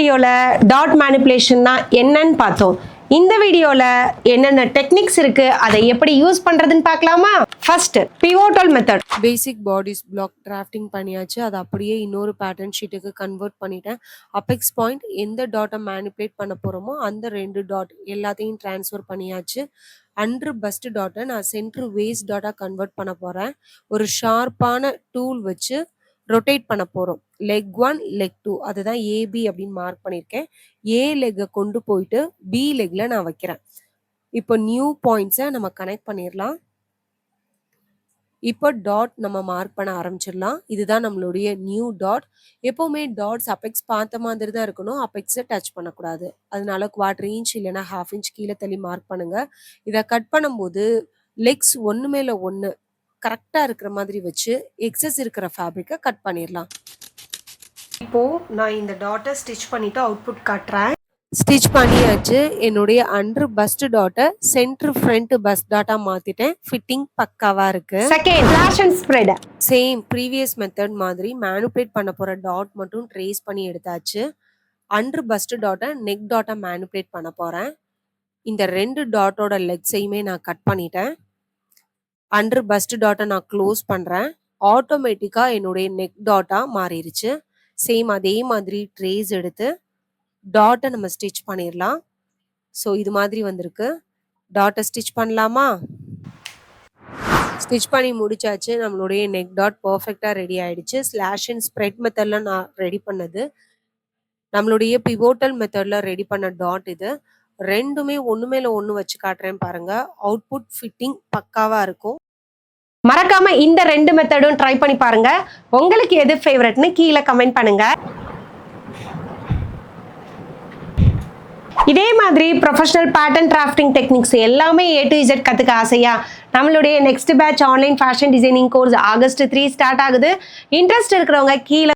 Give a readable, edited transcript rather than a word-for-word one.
வீடியோல டாட் மேனிபுலேஷன்னா என்னன்னு பார்த்தோம். இந்த வீடியோல என்னென்ன டெக்னிக்ஸ் இருக்கு, அதை எப்படி யூஸ் பண்றதுன்னு பார்க்கலாமா? First pivotal method. Basic bodice block drafting பண்ணியாச்சு. அதை அப்படியே இன்னொரு பேட்டர்ன் ஷீட்டுக்கு கன்வெர்ட் பண்ணிட்டேன். அபெக்ஸ் பாயிண்ட் எந்த டாட்டை மேனிபுலேட் பண்ண போகிறோமோ அந்த 2 டாட் எல்லாத்தையும் ட்ரான்ஸ்ஃபர் பண்ணியாச்சு. அண்டர் பஸ்ட் டாட்டை நான் சென்ட்ரு வேஸ்ட் டாட்டாக கன்வெர்ட் பண்ண போகிறேன். ஒரு ஷார்ப்பான டூல் வச்சு ரொட்டேட் பண்ண போகிறோம். லெக் 1 லெக் 2 அதுதான் ஏபி அப்படின்னு மார்க் பண்ணியிருக்கேன். ஏ லெக்கை கொண்டு போயிட்டு பி லெக்கில் நான் வைக்கிறேன். இப்போ நியூ பாயிண்ட்ஸை நம்ம கனெக்ட் பண்ணிடலாம். இப்போ டாட் நம்ம மார்க் பண்ண ஆரம்பிச்சிடலாம். இதுதான் நம்மளுடைய நியூ டாட். எப்போவுமே டாட்ஸ் அபெக்ஸ் பார்த்த மாதிரி தான் இருக்கணும், அபெக்ஸை டச் பண்ணக்கூடாது. அதனால 1/4 இன்ச் இல்லைன்னா 1/2 இன்ச் கீழே தள்ளி மார்க் பண்ணுங்க. இதை கட் பண்ணும்போது லெக்ஸ் ஒன்று மேலே ஒன்று கரெக்டாக இருக்கிற மாதிரி வச்சு எக்ஸஸ் இருக்கிற ஃபேப்ரிக்கை கட் பண்ணிடலாம். இப்போது நான் இந்த டாட்டை ஸ்டிச் பண்ணிவிட்டு அவுட்புட் காட்டுறேன். ஸ்டிச் பண்ணியாச்சு. என்னுடைய அண்டர் பஸ்ட் டாட்டை சென்டர் ஃப்ரண்ட் பஸ்ட் டாட்டா மாற்றிட்டேன். ஃபிட்டிங் பக்காவாக இருக்குது. Second flash and spread. Same previous method மாதிரி மேனுபுலேட் பண்ண போகிற டாட் மட்டும் ட்ரேஸ் பண்ணி எடுத்தாச்சு. அண்டர் பஸ்ட் டாட்டை நெக் டாட்டை மேனுபுலேட் பண்ண போகிறேன். இந்த 2 டாட்டோட லெக்ஸையுமே நான் கட் பண்ணிட்டேன். அண்டர் பஸ்ட் டாட்டை நான் க்ளோஸ் பண்ணுறேன். ஆட்டோமேட்டிக்காக என்னுடைய நெக் டாட்டாக மாறிடுச்சு. சேம் அதே மாதிரி ட்ரேஸ் எடுத்து டாட்டை நம்ம ஸ்டிச் பண்ணிடலாம். ஸோ இது மாதிரி வந்திருக்கு. டாட்டை ஸ்டிச் பண்ணலாமா? ஸ்டிச் பண்ணி முடிச்சாச்சு. நம்மளுடைய நெக் டாட் பர்ஃபெக்டாக ரெடி ஆகிடுச்சு. ஸ்லாஷ் அண்ட் ஸ்ப்ரெட் மெத்தடில் நான் ரெடி பண்ணது. நம்மளுடைய பிவோட்டல் மெத்தடில் ரெடி பண்ண டாட் இது. ரெண்டுமே ஒன்று மேலே ஒன்று வச்சு காட்டுறேன் பாருங்க. அவுட்புட் ஃபிட்டிங் பக்காவாக இருக்கும். மறக்காம இந்த 2 மெத்தடும் ட்ரை பண்ணி பாருங்க. உங்களுக்கு எது ஃபேவரட்னு கீழே கமெண்ட் பண்ணுங்க. இதே மாதிரி ப்ரொஃபஷனல் பேட்டர்ன் டிராஃப்டிங் டெக்னிக்ஸ் எல்லாமே A to Z கற்றுக்க ஆசையா? நம்மளுடைய next batch online fashion designing course August 3 start ஆகுது. இன்ட்ரெஸ்ட் இருக்கிறவங்க கீழே